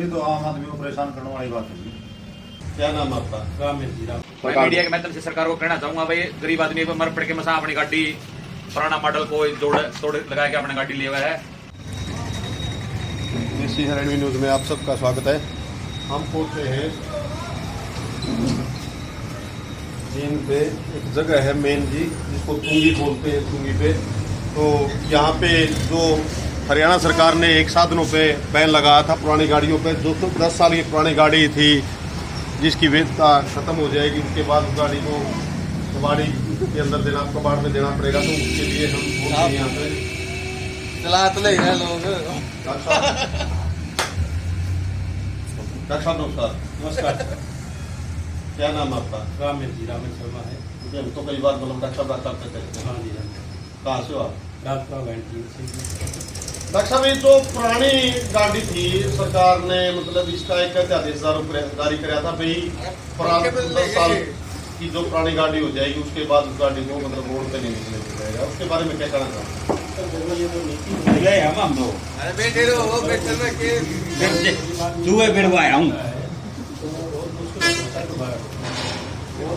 तो आम आदमी को परेशान करने वाली बात है। क्या नाम आपका? मैं मीडिया के माध्यम से सरकार को कहना चाहूंगा भाई, गरीब आदमी को मर पड़ के मसा अपनी गाड़ी पुराना मॉडल को तोड़ लगा के अपनी गाड़ी लिया हुआ है। देसी हरियाणवी न्यूज में आप सबका स्वागत है। हम पहुंचे हैं जीन पे, एक जगह है मेन जी जिसको तुंगी बोलते हैं, तुंगी पे। तो यहाँ पे जो हरियाणा सरकार ने एक साधनों पे बैन लगाया था पुरानी गाड़ियों पे, जो 10 साल की पुरानी गाड़ी थी जिसकी वैधता खत्म हो जाएगी, उसके बाद उस गाड़ी को कबाड़ी के अंदर देना, कबाड़ में देना पड़ेगा। तो उसके लिए हम यहाँ पे चला तो ले हैं लोग। डॉक्टर साहब नमस्कार। नमस्कार। क्या नाम आपका? रामेश जी, रामेश शर्मा है। मुझे हम तो कई बार मतलब डॉक्टर साहब करते थे। हाँ जी, कहाँ से हो आप? डॉक्टर साहब, ये जो पुरानी गाड़ी थी सरकार ने मतलब इसका एक अध्यादेश जारी कराया था भाई, 10 साल की जो पुरानी गाड़ी हो जाएगी उसके बाद उस गाड़ी को मतलब रोड पे नहीं निकलने जाएगा, उसके बारे में क्या कहना चाहते हैं? हम दो अरे बेटे रो बेटे में के चूहे बिड़वाया हूँ।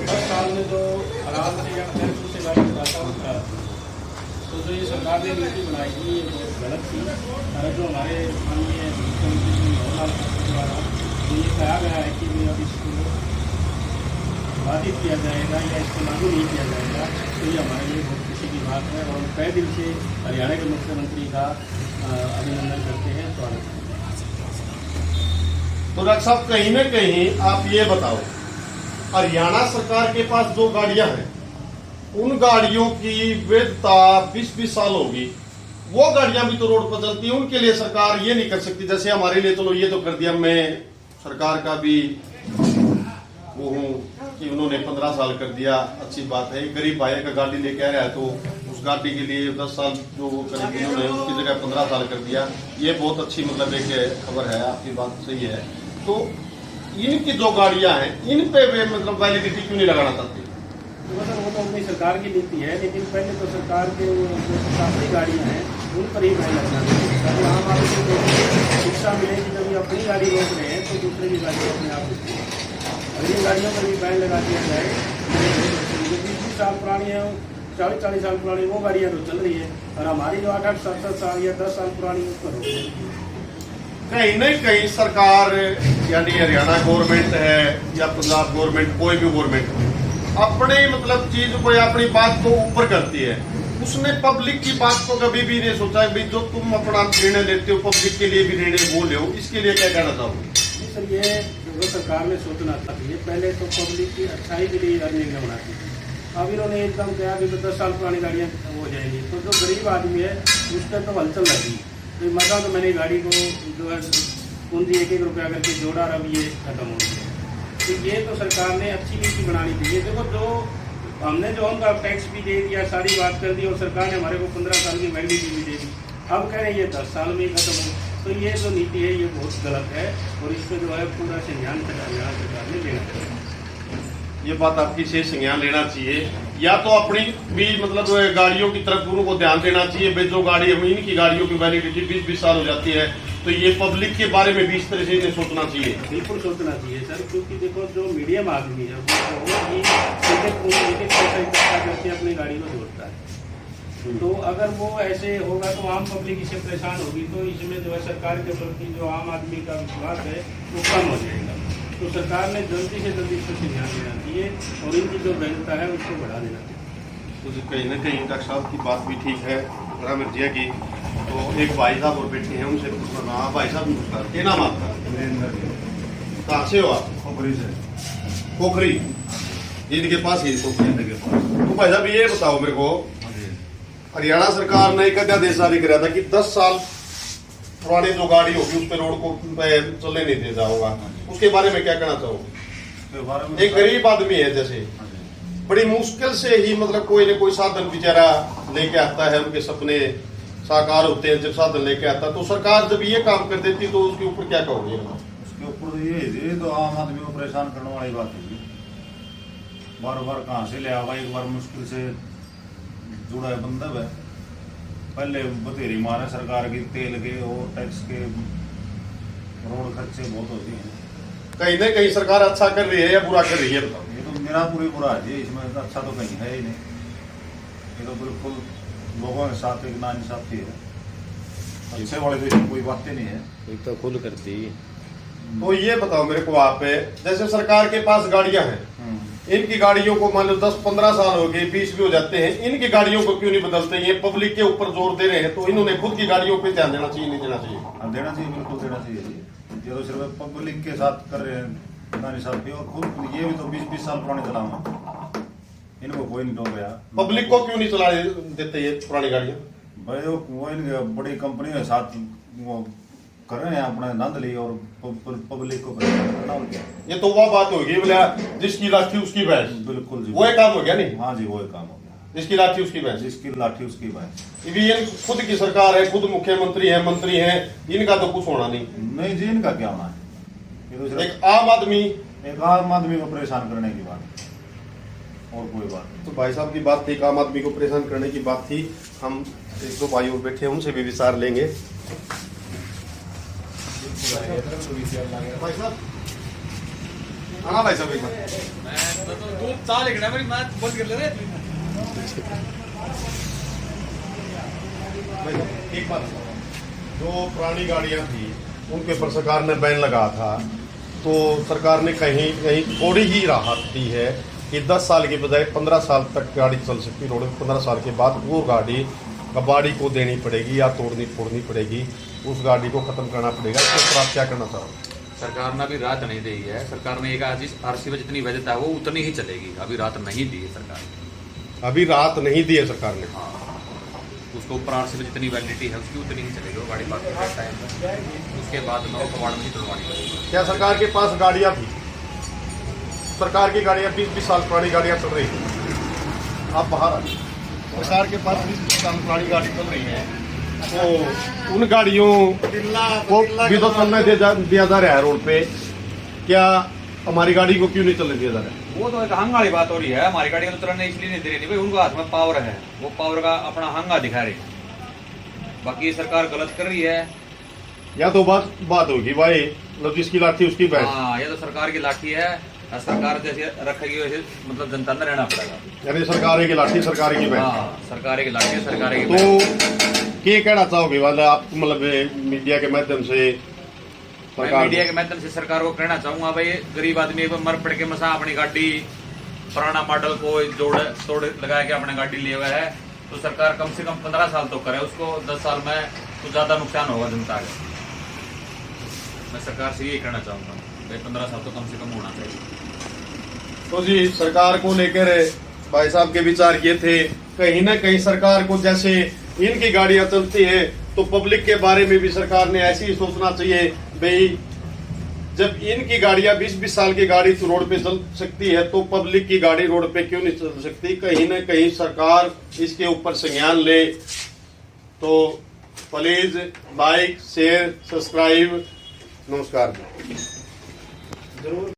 10 साल में जो आराम से गाड़ी चलाता था, तो जो ये सरकार ने नीति बनाई थी ये बहुत गलत थी। और जो हमारे माननीय मुख्यमंत्री द्वारा तो ये कहा गया है कि अब इसको बाधित किया जाएगा या इसको लागू नहीं किया जाएगा, तो ये हमारे लिए बहुत खुशी की बात है। और कई दिन से हरियाणा के मुख्यमंत्री का अभिनंदन करते हैं, स्वागत है। तो डॉक्टर साहब, कहीं ना कहीं आप ये बताओ, हरियाणा सरकार के पास जो गाड़ियां हैं उन गाड़ियों की वैधता 20-20 साल होगी, वो गाड़ियां भी तो रोड पर चलती हैं, उनके लिए सरकार ये नहीं कर सकती जैसे हमारे लिए चलो ये तो कर दिया। मैं सरकार का भी वो हूँ कि उन्होंने 15 साल कर दिया, अच्छी बात है। गरीब भाई का गाड़ी लेके आया है तो उस गाड़ी के लिए 10 साल जो वो करेंगे उन्होंने उसकी जगह 15 साल कर दिया, ये बहुत अच्छी मतलब एक खबर है, आपकी बात सही है। तो इनकी जो गाड़ियां हैं इन पे वे मतलब वैलिडिटी क्यों नहीं लगाना चाहती? तो मतलब वो तो अपनी सरकार की नीति है, लेकिन पहले तो सरकार के जो शासकीय गाड़ियाँ हैं उन पर ही बैन लगना चाहिए, ताकि आम आदमी को शिक्षा मिले कि जब ये अपनी गाड़ी रोक रहे हैं तो दूसरे की गाड़ी अपने आप रुकती है। अगर इन गाड़ियों पर भी बैन लगा दिया जाए, जो 20-20 साल पुरानी है, 40-40 साल पुरानी वो गाड़ियाँ तो चल रही है, और हमारी जो 8-8, 7-7 साल या 10 साल पुरानी उस पर रोक रही है। कहीं न कहीं सरकार यानी हरियाणा गवर्नमेंट है या पंजाब गवर्नमेंट, कोई भी गवर्नमेंट अपने मतलब चीज को या अपनी बात को ऊपर करती है। उसने पब्लिक की बात को कभी भी नहीं सोचा कि जो तुम अपना निर्णय लेते हो पब्लिक के लिए भी निर्णय वो ले। इसके लिए क्या कहना चाहोगे? सर, ये जो सरकार ने सोचना चाहिए, पहले तो पब्लिक की अच्छाई के लिए निर्णय बनाती थी। अब इन्होंने एकदम कहा कि 10 साल पुरानी गाड़ियाँ हो जाएंगी, तो जो गरीब आदमी है उस पर तो हलचल लगी। तो मजा तो मैंने गाड़ी को जो है पूंजी 1-1 रुपया करके जोड़ा, अब ये खत्म हो गया। तो ये तो सरकार ने अच्छी नीति बनानी चाहिए। देखो, जो हमने जो उनका टैक्स भी दे दिया, सारी बात कर दी, और सरकार ने हमारे को 15 साल की वैलिडिटी भी दे दी, अब कह रहे हैं ये 10 साल में ही खत्म हो। तो ये जो नीति है ये बहुत गलत है, और इस पर जो है पूरा संज्ञान हरियाणा सरकार ने लेना चाहिए। ये बात आपकी से संज्ञान लेना चाहिए, या तो अपनी भी मतलब गाड़ियों की तरफ गुरु को ध्यान देना चाहिए। जो गाड़ी इनकी गाड़ियों की वैलिडिटी 20-20 साल हो जाती है, तो ये पब्लिक के बारे में भी इस तरह से इन्हें सोचना चाहिए। बिल्कुल सोचना चाहिए सर, क्योंकि देखो जो मीडियम आदमी है वो ही सीधे एक पैसा इकट्ठा करके अपनी गाड़ी को जोड़ता है। तो अगर वो ऐसे होगा तो आम पब्लिक इससे परेशान होगी, तो इसमें जो है सरकार के प्रति जो आम आदमी का विश्वास है वो कम हो जाएगा। तो सरकार ने जल्दी से जल्दी इस पर ध्यान देना चाहिए और इनकी जो वैधता है उसको बढ़ा देना चाहिए। तो कहीं ना कहीं डॉक्टर साहब की बात भी ठीक है, मिर्जिया की। तो एक भाई साहब और बैठे हैं, उनसे पूछना। हाँ भाई साहब नमस्कार, क्या नाम आपका? कहाँ से हो आप? खोखरी से। खोखरी इनके पास ही खोखरी के पास। तो भाई साहब ये बताओ मेरे को, हरियाणा सरकार ने एक अध्यादेश जारी कराया था कि 10 साल पुरानी जो गाड़ी होगी उस पर रोड को चलने नहीं दे जाओगा, उसके बारे में क्या कहना चाहोगे? एक गरीब आदमी है, जैसे बड़ी मुश्किल से ही मतलब कोई न कोई साधन बेचारा लेके आता है, उनके सपने साकार होते हैं जब साधन लेके आता है, तो सरकार जब ये काम कर देती तो उसके ऊपर क्या कहोगे? उसके ऊपर ये तो आम आदमी को परेशान करने वाली बात है। बार बार कहाँ से ले आवा, एक बार मुश्किल से जुड़ा है बंधव है, पहले बतेरी मारे सरकार की तेल के और टैक्स के रोड खर्चे बहुत होती हैं। कहीं ना कहीं सरकार अच्छा कर रही है या बुरा कर रही है बताओ। ये तो मेरा पूरी बुरा है जी, इसमें अच्छा तो कहीं है ही नहीं। ये तो बिल्कुल लोगों के साथ एक नाइंसाफी है। अच्छे वाले तो इसमें कोई बात ही नहीं है। एक तो खुद करती तो ये बताओ मेरे को आप, जैसे सरकार के पास गाड़ियां हैं, इनकी गाड़ियों को मान लो 10-15 साल हो गए, 20 भी हो जाते हैं, इनकी गाड़ियों को क्यों नहीं बदलते? ये पब्लिक के ऊपर जोर दे रहे हैं, तो इन्होंने खुद की गाड़ियों पे ध्यान देना चाहिए, नहीं देना चाहिए? देना चाहिए, बिल्कुल देना चाहिए जी। ये तो सिर्फ पब्लिक के साथ कर रहे हैं नाइंसाफी, और खुद ये भी तो 20-20 साल पुराने चला हुआ, इनको कोई नहीं टोक रहा। पब्लिक को क्यों नहीं चला देते ये पुरानी गाड़ियां? भाई वो इनके बड़ी कंपनी के साथ वो कर रहे हैं अपना नंद ली, और पब्लिक को करना और क्या। ये तो वह बात होगी बोला जिसकी लाठी उसकी भैंस, बिल्कुल जी, वो एक काम हो गया नहीं? हाँ जी, वो काम हो गया। जिसकी लाठी उसकी भैंस, जिसकी लाठी उसकी भैंस। ये खुद की सरकार है, खुद मुख्यमंत्री है, मंत्री है, इनका तो कुछ होना नहीं। नहीं जी, इनका क्या होना है? ये तो सिर्फ एक आम आदमी को परेशान करने की बात है, और कोई बात नहीं। तो भाई साहब की बात थी, एक आम आदमी को परेशान करने की बात थी। हम एक दो भाई और बैठे हैं, उनसे भी विचार लेंगे। भाई साहब, हाँ भाई साहब, एक एक बात, जो पुरानी गाड़ियां थी उनके ऊपर सरकार ने बैन लगा था, तो सरकार ने कहीं कहीं थोड़ी ही राहत दी है कि 10 साल के बजाय 15 साल तक गाड़ी चल सकती रोड में। 15 साल के बाद वो गाड़ी कबाड़ी को देनी पड़ेगी या तोड़नी फोड़नी पड़ेगी, उस गाड़ी को खत्म करना पड़ेगा। इसके ऊपर आप क्या करना चाहोगे? सरकार ने अभी राहत नहीं दी है। सरकार ने एक आरसी में जितनी वैधता है वो उतनी ही चलेगी, अभी राहत नहीं दी है सरकार ने। अभी राहत नहीं दी है सरकार ने। हाँ, उसको ऊपर आरसी में जितनी वैलिडिटी है उसकी उतनी ही चलेगी वो गाड़ी पार्क करते टाइम। उसके बाद में कबाड़ में ही तुड़वानी पड़ेगी। क्या सरकार के पास गाड़ियां थी? सरकार की गाड़ियां 20-20 साल पुरानी गाड़ियां चल रही हैं। आप बाहर आइए। सरकार के पास 20-20 साल पुरानी गाड़ी चल रही है, तो उन गाड़ियों को भी तो चलने दिया जा रहा है रोड पे। क्या हमारी गाड़ी को क्यों नहीं चलने दिया जा रहा है? वो तो एक हंग वाली बात हो रही है। हमारी गाड़ी का तो चलने इसलिए नहीं दे रही भाई, उनका हाथ में पावर है, वो पावर का अपना हंगा दिखा रही है। बाकी सरकार गलत कर रही है। या तो बात होगी भाई, मतलब जिसकी लाठी उसकी भैंस। हाँ, ये तो सरकार की लाठी है, सरकार जैसे रखेगी वैसे मतलब जनता में रहना पड़ेगा। यानी सरकार की लाठी सरकार की भैंस। हाँ, सरकार की लाठी सरकार की। तो क्या कहना चाहोगे वाला आप, मतलब मीडिया के माध्यम से? मैं मीडिया के माध्यम से सरकार को कहना चाहूंगा भाई, गरीब आदमी को मर पड़ के मसा अपनी गाड़ी पुराना मॉडल को जोड़ तोड़ लगा के अपनी गाड़ी लिए हुआ है, तो सरकार कम से कम 15 साल तो करे उसको। 10 साल में तो ज्यादा नुकसान होगा जनता का। मैं सरकार से यही कहना चाहूंगा भाई 15 साल तो कम से कम होना चाहिए। तो जी, सरकार को लेकर भाई साहब के विचार ये थे, कहीं ना कहीं सरकार को जैसे इनकी गाड़ियां चलती है तो पब्लिक के बारे में भी सरकार ने ऐसे ही सोचना चाहिए भाई, जब इनकी गाड़ियां 20-20 साल की गाड़ी तो रोड पे चल सकती है, तो पब्लिक की गाड़ी रोड पे क्यों नहीं चल सकती? कहीं ना कहीं सरकार इसके ऊपर संज्ञान ले। तो प्लीज लाइक, शेयर, सब्सक्राइब। नमस्कार। जरूर।